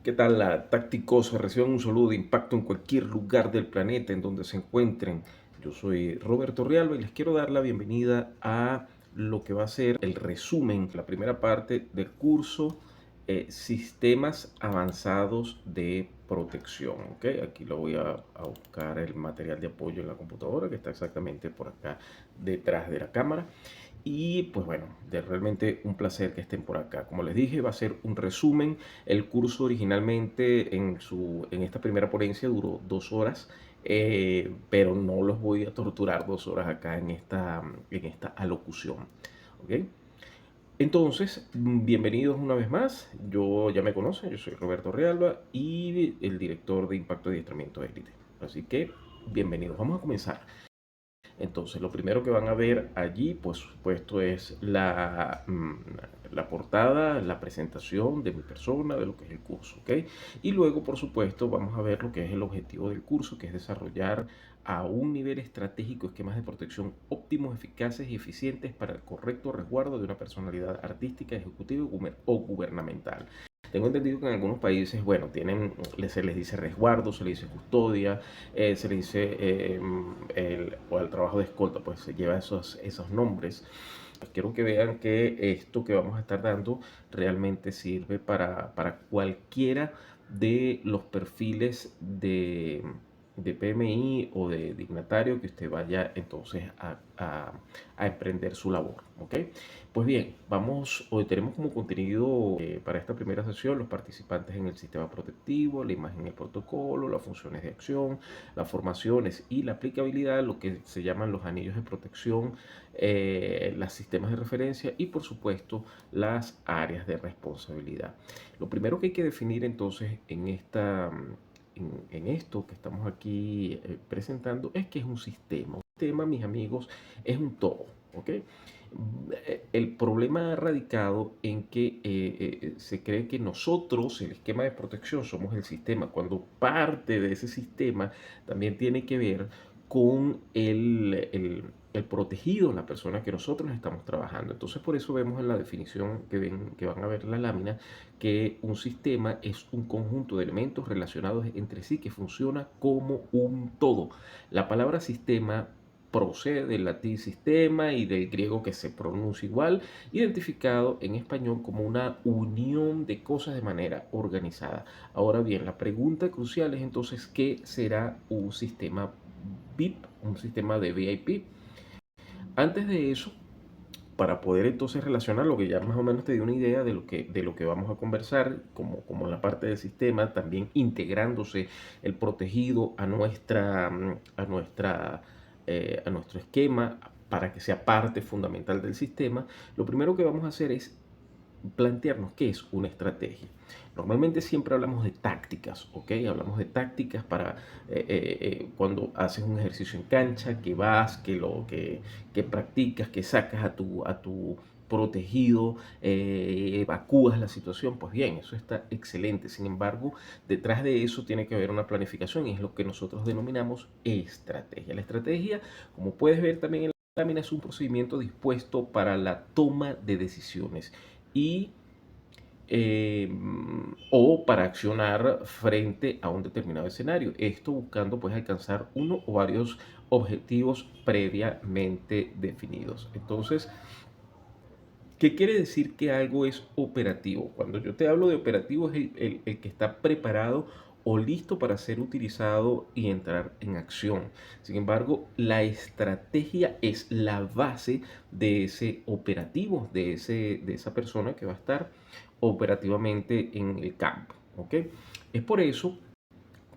¿Qué tal la tácticos? Reciban un saludo de impacto en cualquier lugar del planeta en donde se encuentren. Yo soy Roberto Rialba y les quiero dar la bienvenida a lo que va a ser el resumen, la primera parte del curso Sistemas Avanzados de Protección. ¿Ok? Aquí lo voy a buscar el material de apoyo en la computadora que está exactamente por acá detrás de la cámara. Y pues bueno, realmente un placer que estén por acá. Como les dije, va a ser un resumen. El curso originalmente en esta primera ponencia duró 2 horas, pero no los voy a torturar 2 horas acá en esta alocución. ¿Ok? Entonces, bienvenidos una vez más. Yo ya me conocen, yo soy Roberto Realba y el director de Impacto y Adiestramiento Élite. Así que, bienvenidos. Vamos a comenzar. Entonces, lo primero que van a ver allí, por supuesto, es la portada, la presentación de mi persona, de lo que es el curso, ¿ok? Y luego, por supuesto, vamos a ver lo que es el objetivo del curso, que es desarrollar a un nivel estratégico esquemas de protección óptimos, eficaces y eficientes para el correcto resguardo de una personalidad artística, ejecutiva o gubernamental. Tengo entendido que en algunos países, bueno, se les dice resguardo, se les dice custodia, se le dice o al trabajo de escolta, pues se lleva esos nombres. Pues quiero que vean que esto que vamos a estar dando realmente sirve para cualquiera de los perfiles de PMI o de dignatario que usted vaya entonces a emprender su labor. ¿Ok? Pues bien, hoy tenemos como contenido para esta primera sesión los participantes en el sistema protectivo, la imagen y el protocolo, las funciones de acción, las formaciones y la aplicabilidad, lo que se llaman los anillos de protección, los sistemas de referencia y por supuesto las áreas de responsabilidad. Lo primero que hay que definir entonces en esto que estamos aquí presentando es que es un sistema. Un sistema, mis amigos, es un todo. ¿Ok? El problema ha radicado en que se cree que nosotros, el esquema de protección, somos el sistema, cuando parte de ese sistema también tiene que ver con el protegido, la persona que nosotros estamos trabajando. Entonces, por eso vemos en la definición que van a ver en la lámina, que un sistema es un conjunto de elementos relacionados entre sí que funciona como un todo. La palabra sistema procede del latín sistema y del griego que se pronuncia igual, identificado en español como una unión de cosas de manera organizada. Ahora bien, la pregunta crucial es entonces, ¿qué será un sistema VIP, un sistema de VIP? Antes de eso, para poder entonces relacionar lo que ya más o menos te dio una idea de lo que vamos a conversar, como la parte del sistema, también integrándose el protegido a nuestro esquema para que sea parte fundamental del sistema. Lo primero que vamos a hacer es plantearnos qué es una estrategia. Normalmente siempre hablamos de tácticas, ¿ok? Hablamos de tácticas para cuando haces un ejercicio en cancha, que vas, que practicas, que sacas a tu protegido, evacúas la situación, pues bien, eso está excelente. Sin embargo, detrás de eso tiene que haber una planificación y es lo que nosotros denominamos estrategia. La estrategia, como puedes ver también en la lámina, es un procedimiento dispuesto para la toma de decisiones y eh, o para accionar frente a un determinado escenario. Esto buscando pues alcanzar uno o varios objetivos previamente definidos. Entonces, ¿qué quiere decir que algo es operativo? Cuando yo te hablo de operativo es el que está preparado o listo para ser utilizado y entrar en acción. Sin embargo, la estrategia es la base de ese operativo, de esa persona que va a estar operativamente en el campo. ¿Ok? Es por eso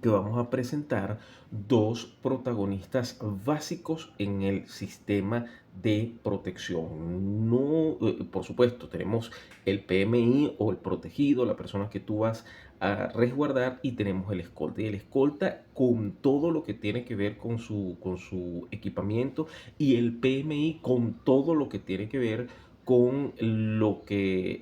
que vamos a presentar dos protagonistas básicos en el sistema de protección. No, por supuesto, tenemos el PMI o el protegido, la persona que tú vas a resguardar, y tenemos el escolta. Y el escolta con todo lo que tiene que ver con su equipamiento, y el PMI con todo lo que tiene que ver con lo que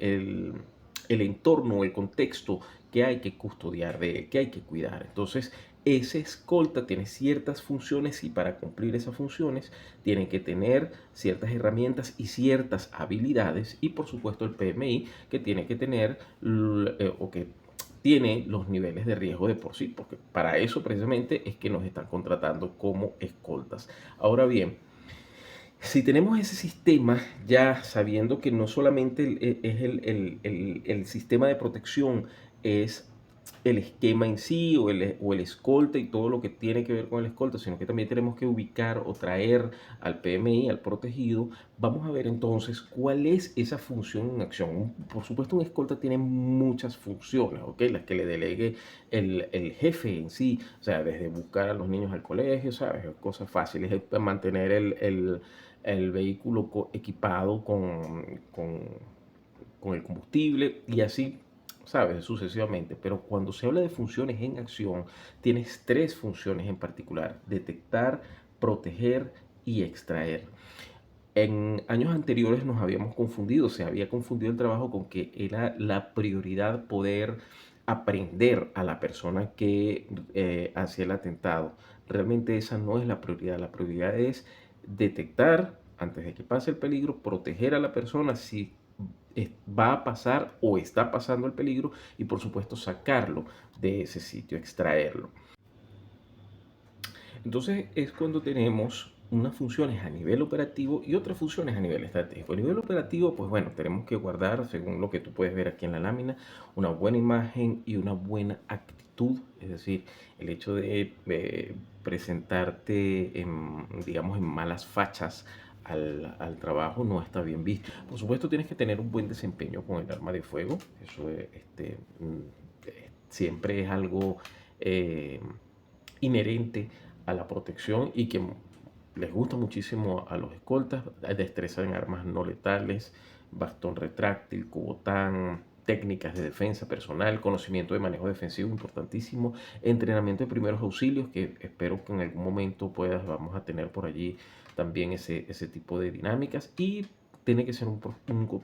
el entorno, el contexto que hay que custodiar de él, que hay que cuidar. Entonces, ese escolta tiene ciertas funciones y para cumplir esas funciones tiene que tener ciertas herramientas y ciertas habilidades, y por supuesto el PMI que tiene que tener o que tiene los niveles de riesgo de por sí, porque para eso precisamente es que nos están contratando como escoltas. Ahora bien, si tenemos ese sistema, ya sabiendo que no solamente es el sistema de protección, es el esquema en sí o el escolta y todo lo que tiene que ver con el escolta, sino que también tenemos que ubicar o traer al PMI, al protegido, vamos a ver entonces cuál es esa función en acción. Por supuesto, un escolta tiene muchas funciones, ¿ok? Las que le delegue el jefe en sí, o sea, desde buscar a los niños al colegio, ¿sabes? Cosas fáciles, mantener el vehículo equipado con el combustible y así, ¿sabes? Sucesivamente. Pero cuando se habla de funciones en acción, tienes tres funciones en particular: detectar, proteger y extraer. En años anteriores nos habíamos confundido, se había confundido el trabajo con que era la prioridad poder aprender a la persona que hacía el atentado. Realmente esa no es la prioridad es detectar antes de que pase el peligro, proteger a la persona si va a pasar o está pasando el peligro y por supuesto sacarlo de ese sitio, extraerlo. Entonces es cuando tenemos unas funciones a nivel operativo y otras funciones a nivel estratégico. A nivel operativo, pues bueno, tenemos que guardar, según lo que tú puedes ver aquí en la lámina, una buena imagen y una buena actitud. Es decir, el hecho de presentarte, digamos, en malas fachas al trabajo no está bien visto. Por supuesto, tienes que tener un buen desempeño con el arma de fuego. Eso siempre es algo eh, inherente a la protección y que les gusta muchísimo a los escoltas: destreza en armas no letales, bastón retráctil, cubotán, técnicas de defensa personal, conocimiento de manejo defensivo importantísimo, entrenamiento de primeros auxilios, que espero que en algún momento vamos a tener por allí también ese tipo de dinámicas, y tiene que ser un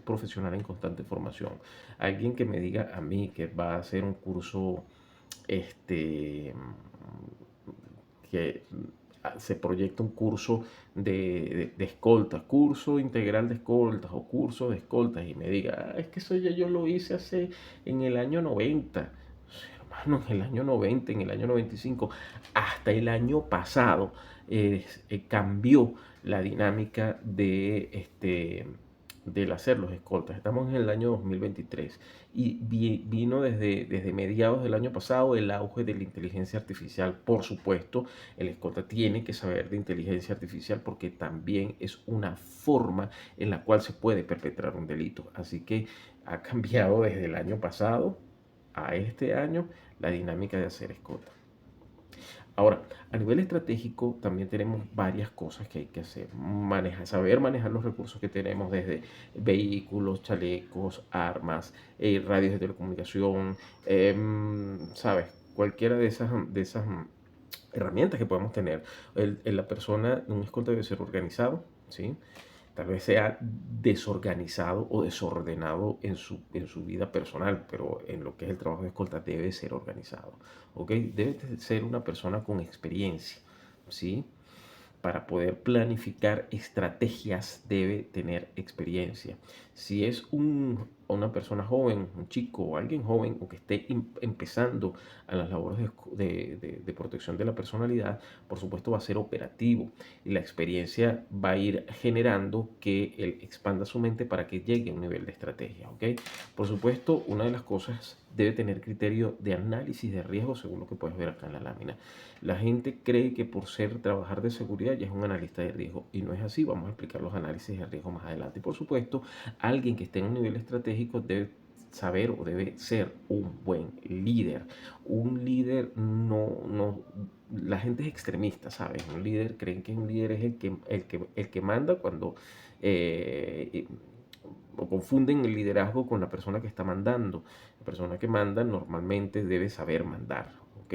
profesional en constante formación. Alguien que me diga a mí que va a hacer un curso este, que se proyecta un curso de escoltas, curso integral de escoltas o curso de escoltas, y me diga: es que eso ya yo lo hice en el año 90. Hermano, en el año 90, en el año 95, hasta el año pasado cambió la dinámica del hacer los escoltas. Estamos en el año 2023 y vino desde mediados del año pasado el auge de la inteligencia artificial. Por supuesto, el escolta tiene que saber de inteligencia artificial porque también es una forma en la cual se puede perpetrar un delito. Así que ha cambiado desde el año pasado a este año la dinámica de hacer escolta. Ahora, a nivel estratégico también tenemos varias cosas que hay que hacer. Saber manejar los recursos que tenemos, desde vehículos, chalecos, armas, radios de telecomunicación, ¿sabes? Cualquiera de esas herramientas que podemos tener. La persona, un escolta debe ser organizado, ¿sí? Tal vez sea desorganizado o desordenado en su vida personal, pero en lo que es el trabajo de escolta debe ser organizado, ¿ok? Debe ser una persona con experiencia, ¿sí? Para poder planificar estrategias debe tener experiencia. Si es una persona joven, un chico o alguien joven, o que esté empezando a las labores de protección de la personalidad, por supuesto va a ser operativo, y la experiencia va a ir generando que él expanda su mente para que llegue a un nivel de estrategia, ¿ok? Por supuesto, una de las cosas, debe tener criterio de análisis de riesgo, según lo que puedes ver acá en la lámina. La gente cree que por trabajar de seguridad ya es un analista de riesgo, y no es así. Vamos a explicar los análisis de riesgo más adelante. Y por supuesto, alguien que esté en un nivel estratégico debe saber o debe ser un buen líder. Un líder no, la gente es extremista, ¿sabes? Un líder, creen que un líder es el que manda, cuando o confunden el liderazgo con la persona que está mandando. La persona que manda normalmente debe saber mandar, ¿ok?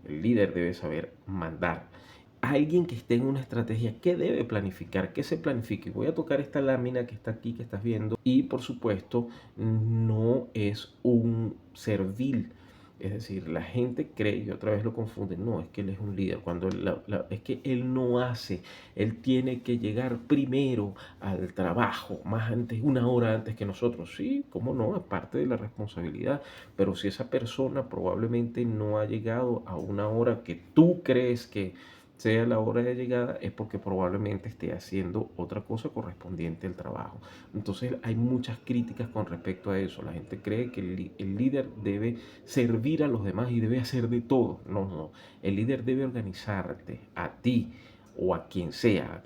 El líder debe saber mandar. Alguien que esté en una estrategia, ¿qué debe planificar? ¿Qué se planifica? Y voy a tocar esta lámina que está aquí, que estás viendo. Y por supuesto, no es un servil. Es decir, la gente cree, y otra vez lo confunden, no, es que él es un líder, cuando es que él no hace, él tiene que llegar primero al trabajo, más antes, una hora antes que nosotros. Sí, cómo no, es parte de la responsabilidad, pero si esa persona probablemente no ha llegado a una hora que tú crees que sea la hora de llegada, es porque probablemente esté haciendo otra cosa correspondiente al trabajo. Entonces hay muchas críticas con respecto a eso. La gente cree que el líder debe servir a los demás y debe hacer de todo. No, no. El líder debe organizarte a ti o a quien sea,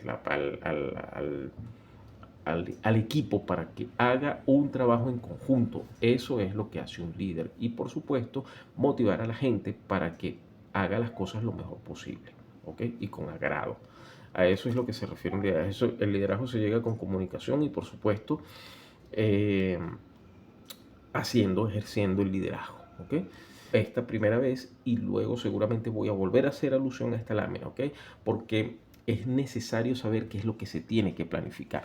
al equipo para que haga un trabajo en conjunto. Eso es lo que hace un líder. Y por supuesto, motivar a la gente para que haga las cosas lo mejor posible, ¿ok? Y con agrado. A eso es lo que se refiere un liderazgo. Eso, el liderazgo se llega con comunicación y por supuesto eh, ejerciendo el liderazgo, ¿ok? Esta primera vez y luego seguramente voy a volver a hacer alusión a esta lámina, ¿ok? Porque es necesario saber qué es lo que se tiene que planificar.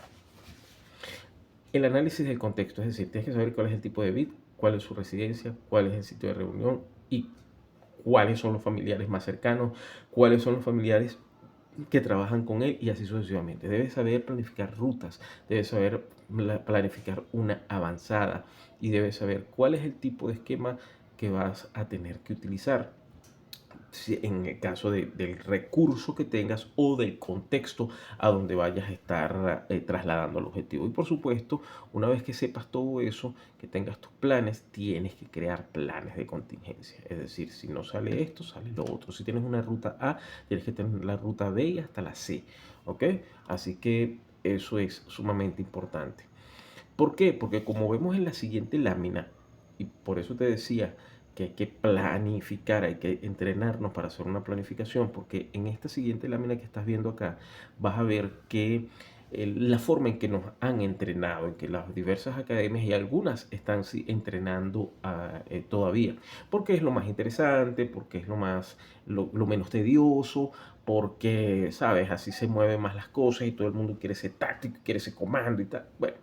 El análisis del contexto, es decir, tienes que saber cuál es el tipo de bit, cuál es su residencia, cuál es el sitio de reunión y cuáles son los familiares más cercanos, cuáles son los familiares que trabajan con él y así sucesivamente. Debes saber planificar rutas, debes saber planificar una avanzada y debes saber cuál es el tipo de esquema que vas a tener que utilizar en el caso del recurso que tengas o del contexto a donde vayas a estar trasladando el objetivo. Y por supuesto, una vez que sepas todo eso, que tengas tus planes, tienes que crear planes de contingencia. Es decir, si no sale esto, sale lo otro. Si tienes una ruta A, tienes que tener la ruta B y hasta la C. ¿Ok? Así que eso es sumamente importante. ¿Por qué? Porque como vemos en la siguiente lámina, y por eso te decía que hay que planificar, hay que entrenarnos para hacer una planificación, porque en esta siguiente lámina que estás viendo acá, vas a ver que la forma en que nos han entrenado, en que las diversas academias y algunas están entrenando todavía, porque es lo más interesante, porque es lo menos tedioso, porque, sabes, así se mueven más las cosas y todo el mundo quiere ser táctico, quiere ser comando y tal. Bueno,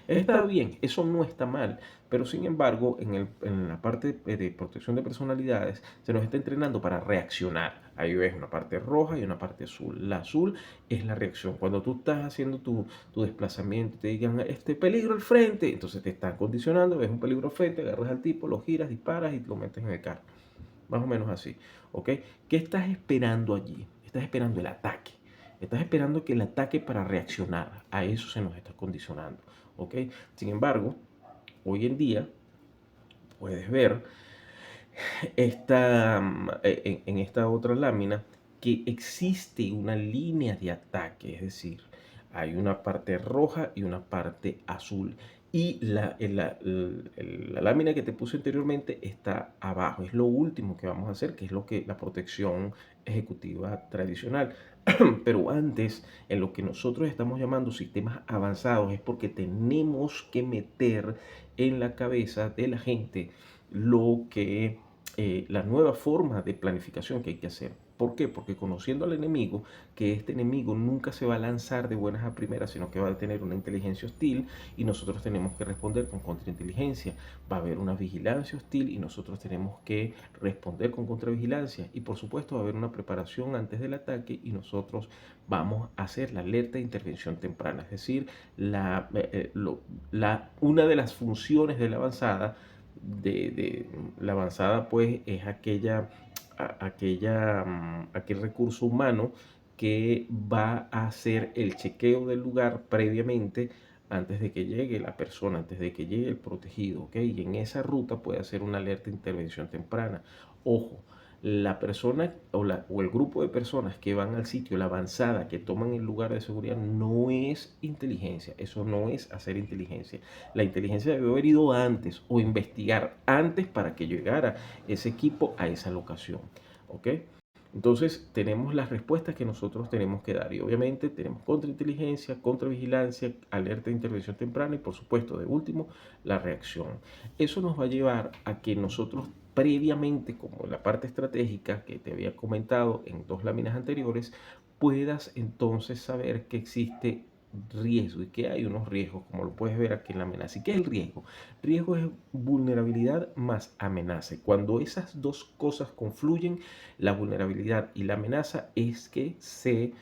está bien, eso no está mal, pero sin embargo, en la parte de protección de personalidades, se nos está entrenando para reaccionar. Ahí ves una parte roja y una parte azul. La azul es la reacción. Cuando tú estás haciendo tu desplazamiento, te digan, este peligro al frente, entonces te están condicionando, ves un peligro al frente, agarras al tipo, lo giras, disparas y lo metes en el carro. Más o menos así, ¿ok? ¿Qué estás esperando allí? Estás esperando el ataque. Estás esperando que el ataque para reaccionar. A eso se nos está condicionando, ¿ok? Sin embargo, hoy en día puedes ver en esta otra lámina que existe una línea de ataque, es decir, hay una parte roja y una parte azul. Y la lámina que te puse anteriormente está abajo. Es lo último que vamos a hacer, que es lo que la protección ejecutiva tradicional. Pero antes, en lo que nosotros estamos llamando sistemas avanzados, es porque tenemos que meter en la cabeza de la gente lo que la nueva forma de planificación que hay que hacer. ¿Por qué? Porque conociendo al enemigo, que este enemigo nunca se va a lanzar de buenas a primeras, sino que va a tener una inteligencia hostil y nosotros tenemos que responder con contrainteligencia. Va a haber una vigilancia hostil y nosotros tenemos que responder con contravigilancia. Y por supuesto va a haber una preparación antes del ataque y nosotros vamos a hacer la alerta de intervención temprana. Es decir, una de las funciones de la avanzada la avanzada pues es aquel recurso humano que va a hacer el chequeo del lugar previamente antes de que llegue la persona, antes de que llegue el protegido, ¿ok? Y en esa ruta puede hacer una alerta de intervención temprana. Ojo, la persona o el grupo de personas que van al sitio, la avanzada, que toman el lugar de seguridad, no es inteligencia. Eso no es hacer inteligencia. La inteligencia debe haber ido antes o investigar antes para que llegara ese equipo a esa locación. ¿Ok? Entonces tenemos las respuestas que nosotros tenemos que dar y obviamente tenemos contrainteligencia, contravigilancia, alerta de intervención temprana y por supuesto de último la reacción. Eso nos va a llevar a que nosotros previamente, como en la parte estratégica que te había comentado en dos láminas anteriores, puedas entonces saber que existe riesgo y que hay unos riesgos, como lo puedes ver aquí en la amenaza. ¿Y qué es el riesgo? Riesgo es vulnerabilidad más amenaza. Y cuando esas dos cosas confluyen, la vulnerabilidad y la amenaza, es que se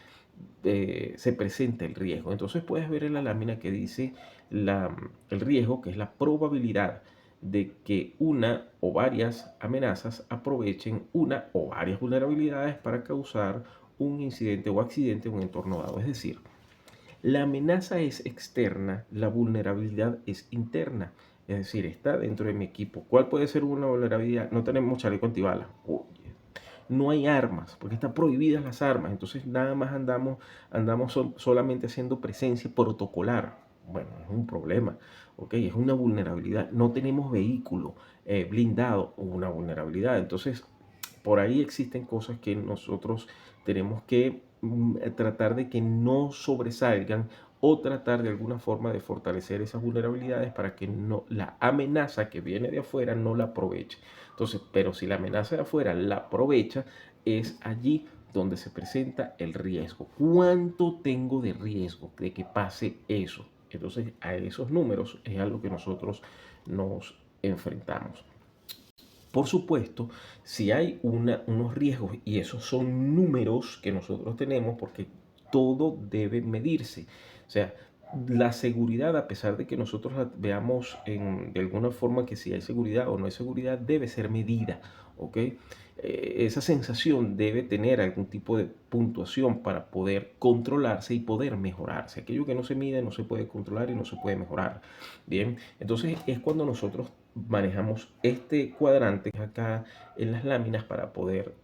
presenta el riesgo. Entonces puedes ver en la lámina que dice el riesgo, que es la probabilidad de que una o varias amenazas aprovechen una o varias vulnerabilidades para causar un incidente o accidente en un entorno dado. Es decir, la amenaza es externa, la vulnerabilidad es interna. Es decir, está dentro de mi equipo. ¿Cuál puede ser una vulnerabilidad? No tenemos chaleco antibalas. Oye, no hay armas, porque están prohibidas las armas. Entonces nada más andamos solamente haciendo presencia protocolar. Bueno, es un problema, ¿ok? Es una vulnerabilidad. No tenemos vehículo blindado, una vulnerabilidad. Entonces, por ahí existen cosas que nosotros tenemos que tratar de que no sobresalgan o tratar de alguna forma de fortalecer esas vulnerabilidades para que no, la amenaza que viene de afuera no la aproveche. Entonces, pero si la amenaza de afuera la aprovecha, es allí donde se presenta el riesgo. ¿Cuánto tengo de riesgo de que pase eso? Entonces, a esos números es a lo que nosotros nos enfrentamos. Por supuesto, si hay unos riesgos y esos son números que nosotros tenemos porque todo debe medirse. O sea, la seguridad, a pesar de que nosotros la veamos de alguna forma que si hay seguridad o no hay seguridad, debe ser medida, ¿ok? Esa sensación debe tener algún tipo de puntuación para poder controlarse y poder mejorarse. Aquello que no se mide no se puede controlar y no se puede mejorar. Bien, entonces es cuando nosotros manejamos este cuadrante acá en las láminas para poder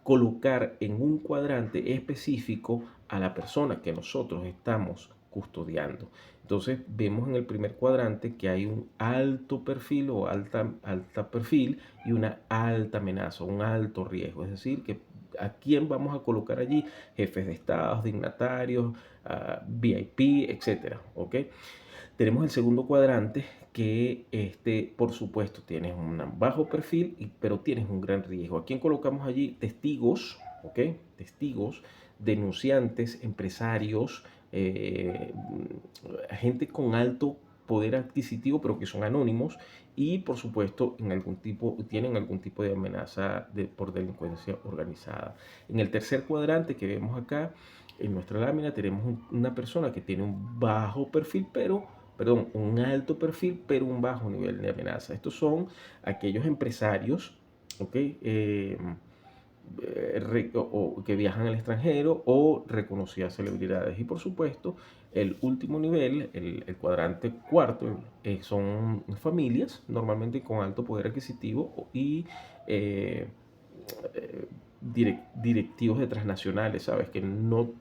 colocar en un cuadrante específico a la persona que nosotros estamos custodiando. Entonces vemos en el primer cuadrante que hay un alto perfil o alta perfil y una alta amenaza, un alto riesgo. Es decir, que a quién vamos a colocar allí: jefes de estados, dignatarios, VIP, etcétera. ¿Ok? Tenemos el segundo cuadrante que por supuesto tienes un bajo perfil, pero tienes un gran riesgo. ¿A quién colocamos allí? Testigos, ¿ok? Testigos, denunciantes, empresarios, gente con alto poder adquisitivo, pero que son anónimos y por supuesto tienen algún tipo de amenaza por delincuencia organizada. En el tercer cuadrante que vemos acá en nuestra lámina tenemos una persona que tiene un bajo perfil, un alto perfil, pero un bajo nivel de amenaza. Estos son aquellos empresarios, ¿ok? Que viajan al extranjero o reconocidas celebridades. Y por supuesto, el último nivel, el cuadrante cuarto, son familias, normalmente con alto poder adquisitivo y eh, directivos de transnacionales, ¿sabes? Que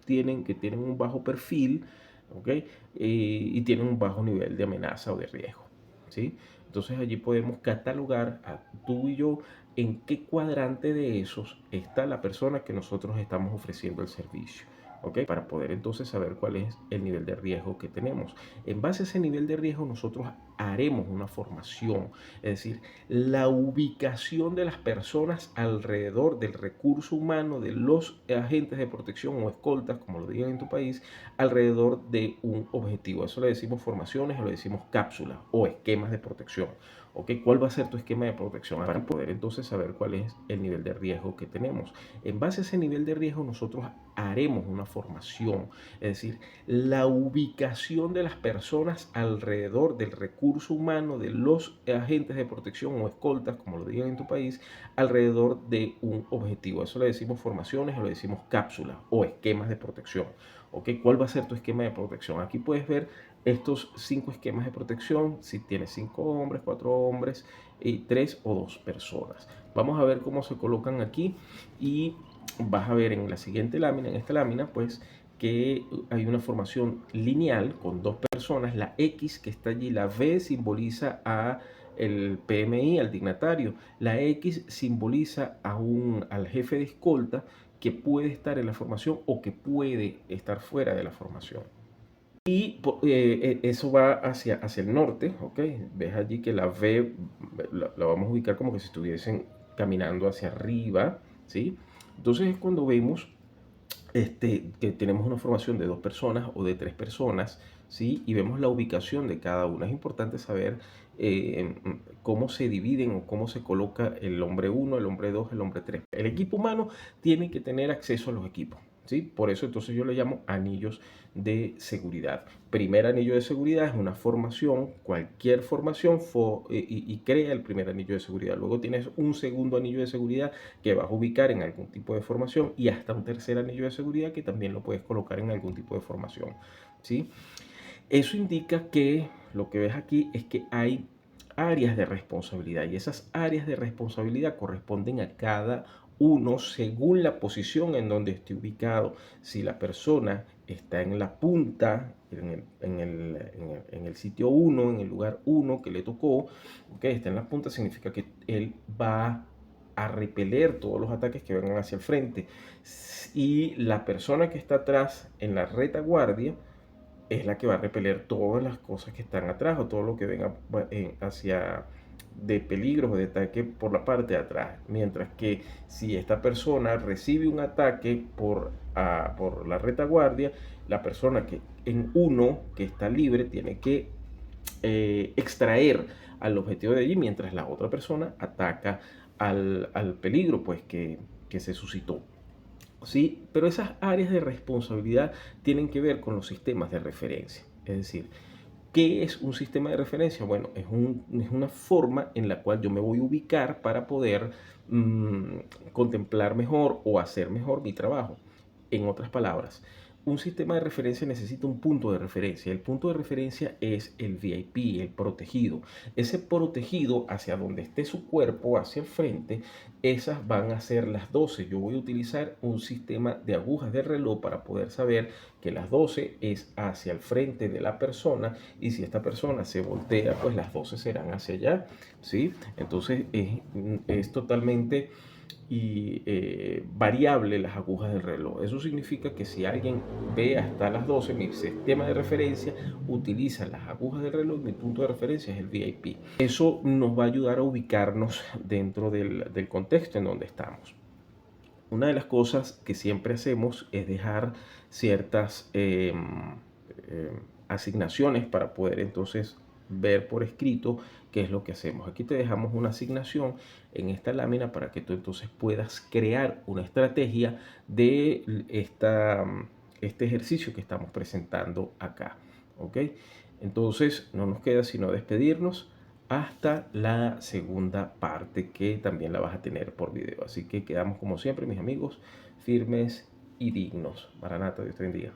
tienen un bajo perfil, ¿ok? Y tienen un bajo nivel de amenaza o de riesgo, ¿sí? Entonces allí podemos catalogar a tú y yo en qué cuadrante de esos está la persona que nosotros estamos ofreciendo el servicio, ¿ok? Para poder entonces saber cuál es el nivel de riesgo que tenemos. En base a ese nivel de riesgo nosotros haremos una formación, es decir, la ubicación de las personas alrededor del recurso humano, de los agentes de protección o escoltas, como lo digan en tu país, alrededor de un objetivo. Eso le decimos formaciones o le decimos cápsulas o esquemas de protección. ¿Ok? ¿Cuál va a ser tu esquema de protección? Para poder entonces saber cuál es el nivel de riesgo que tenemos. En base a ese nivel de riesgo nosotros haremos una formación, es decir, la ubicación de las personas alrededor del recurso humano, de los agentes de protección o escoltas, como lo digan en tu país, alrededor de un objetivo. Eso le decimos formaciones o le decimos cápsulas o esquemas de protección. ¿Ok? ¿Cuál va a ser tu esquema de protección? Aquí puedes ver estos 5 esquemas de protección, si tienes 5 hombres, 4 hombres y 3 o 2 personas. Vamos a ver cómo se colocan aquí y vas a ver en la siguiente lámina, en esta lámina, pues que hay una formación lineal con 2 personas, la X que está allí, la V simboliza a el PMI, al dignatario, la X simboliza al jefe de escolta que puede estar en la formación o que puede estar fuera de la formación. Y eso va hacia el norte, ¿ok? Ves allí que la V la vamos a ubicar como que si estuviesen caminando hacia arriba, ¿sí? Entonces es cuando vemos que tenemos una formación de 2 personas o de 3 personas, ¿sí? Y vemos la ubicación de cada una. Es importante saber cómo se dividen o cómo se coloca el hombre uno, el hombre 2, el hombre 3. El equipo humano tiene que tener acceso a los equipos, ¿sí? Por eso entonces yo le llamo anillos de seguridad. Primer anillo de seguridad es una formación, cualquier formación y crea el primer anillo de seguridad. Luego tienes un segundo anillo de seguridad que vas a ubicar en algún tipo de formación y hasta un tercer anillo de seguridad que también lo puedes colocar en algún tipo de formación, ¿sí? Eso indica que lo que ves aquí es que hay áreas de responsabilidad y esas áreas de responsabilidad corresponden a cada uno según la posición en donde esté ubicado. Si la persona está en la punta, en el sitio 1, en el lugar 1 que le tocó, okay, está en la punta, significa que él va a repeler todos los ataques que vengan hacia el frente. Y la persona que está atrás en la retaguardia es la que va a repeler todas las cosas que están atrás o todo lo que venga hacia de peligros o de ataque por la parte de atrás. Mientras que si esta persona recibe un ataque por la retaguardia, la persona que en uno que está libre tiene que extraer al objetivo de allí mientras la otra persona ataca al peligro pues que se suscitó. ¿Sí? Pero esas áreas de responsabilidad tienen que ver con los sistemas de referencia. Es decir, ¿qué es un sistema de referencia? Bueno, es una forma en la cual yo me voy a ubicar para poder contemplar mejor o hacer mejor mi trabajo. En otras palabras, un sistema de referencia necesita un punto de referencia. El punto de referencia es el VIP, el protegido. Ese protegido hacia donde esté su cuerpo, hacia el frente, esas van a ser las 12. Yo voy a utilizar un sistema de agujas de reloj para poder saber que las 12 es hacia el frente de la persona y si esta persona se voltea, pues las 12 serán hacia allá, ¿sí? Entonces es totalmente variable las agujas del reloj. Eso significa que si alguien ve hasta las 12, mi sistema de referencia utiliza las agujas del reloj, mi punto de referencia es el VIP. Eso nos va a ayudar a ubicarnos dentro del contexto en donde estamos. Una de las cosas que siempre hacemos es dejar ciertas asignaciones para poder entonces ver por escrito qué es lo que hacemos. Aquí te dejamos una asignación en esta lámina para que tú entonces puedas crear una estrategia de este ejercicio que estamos presentando acá. ¿Ok? Entonces no nos queda sino despedirnos hasta la segunda parte que también la vas a tener por video. Así que quedamos como siempre, mis amigos, firmes y dignos. Maranata, Dios te bendiga.